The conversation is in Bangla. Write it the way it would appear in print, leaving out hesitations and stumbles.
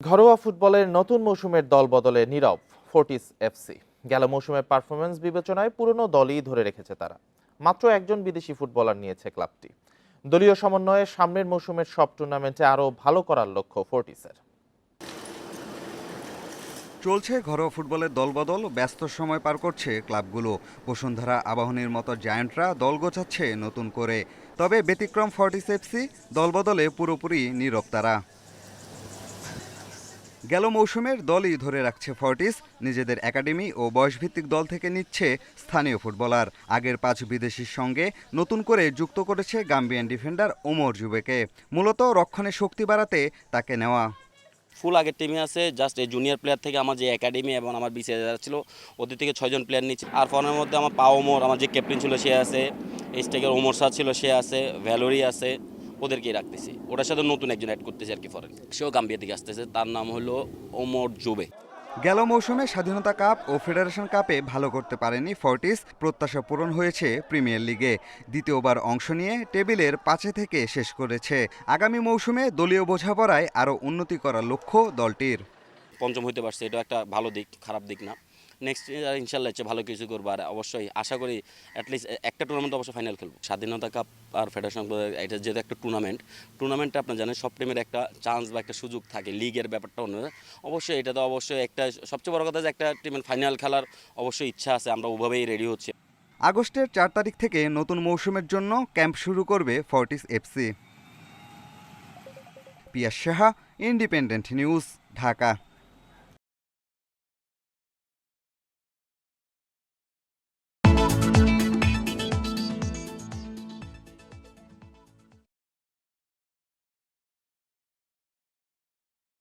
ঘরোয়া ফুটবলের নতুন মৌসুমের দল বদলে নীরব ফোর্টিস এফসি। গেল মৌসুমের পারফরমেন্স বিবেচনায় পুরনো দলই ধরে রেখেছে তারা। মাত্র একজন বিদেশি ফুটবলার নিয়েছে ক্লাবটি। দলীয় সমন্বয়ে সামনের মৌসুমের সব টুর্নামেন্টে আরও ভালো করার লক্ষ্য ফোর্টিসের। চলছে ঘরোয়া ফুটবলের দলবদল, ব্যস্ত সময় পার করছে ক্লাবগুলো। বসুন্ধরা, আবাহনীর মতো জায়ান্টরা দল গোছাচ্ছে নতুন করে। তবে ব্যতিক্রম ফর্টিস এফসি, দলবদলে পুরোপুরি নীরব তারা। গেল মৌসুমের দলই ধরে রাখছে ফর্টিস। নিজেদের একাডেমি ও বয়সভিত্তিক দল থেকে নিচ্ছে স্থানীয় ফুটবলার। আগের 5 বিদেশির সঙ্গে নতুন করে যুক্ত করেছে গাম্বিয়ান ডিফেন্ডার ওমর জুবেকে। মূলত রক্ষণে শক্তি বাড়াতে তাকে নেওয়া। ফুল আগের টিমে আছে, জাস্ট এই জুনিয়র প্লেয়ার থেকে আমার যে একাডেমি এবং আমার বিসিএ যারা ছিল ওদের থেকে 6 জন প্লেয়ার নিচ্ছে। আর ফরের মধ্যে আমার ওমর, আমার যে ক্যাপ্টেন ছিল সে আছে, স্ট্রাইকার ওমর সাহ ছিল সে আছে, ভ্যালোরি আছে, ওদেরকেই রাখতেছি। ওটার সাথে নতুন একজন অ্যাড করতেছি আর কি ফরেন, সেও গাম্বিয়া থেকে আসতেছে, তার নাম হলো ওমর জুবে। গেল মৌসুমে স্বাধীনতা কাপ ও ফেডারেশন কাপে ভালো করতে পারেনি ফর্টিস। প্রত্যাশা পূরণ হয়েছে প্রিমিয়ার লিগে। দ্বিতীয়বার অংশ নিয়ে টেবিলের 5 থেকে শেষ করেছে। আগামী মৌসুমে দলীয় বোঝাপড়ায় আরও উন্নতি করার লক্ষ্য দলটির। পঞ্চম হইতে পারছে, এটা একটা ভালো দিক, খারাপ দিক না। নেক্সট ইনশাল্লাহ হচ্ছে ভালো কিছু করবো, আর অবশ্যই আশা করি অ্যাটলিস্ট একটা টুর্নামেন্ট অবশ্যই ফাইনাল খেলবো। স্বাধীনতা কাপ আর ফেডারেশন, এটা যেহেতু একটা টুর্নামেন্টটা আপনার জানেন সব টিমের একটা চান্স বা একটা সুযোগ থাকে, লিগের ব্যাপারটা অন্য। অবশ্যই এটা তো অবশ্যই একটা সবচেয়ে বড় কথা যে একটা টিমের ফাইনাল খেলার অবশ্যই ইচ্ছা আছে, আমরা ওভাবেই রেডি হচ্ছি। আগস্টের 4 তারিখ থেকে নতুন মৌসুমের জন্য ক্যাম্প শুরু করবে ফর্টিস এফসি। পিয়াস সাহা, ইন্ডিপেন্ডেন্ট নিউজ, ঢাকা।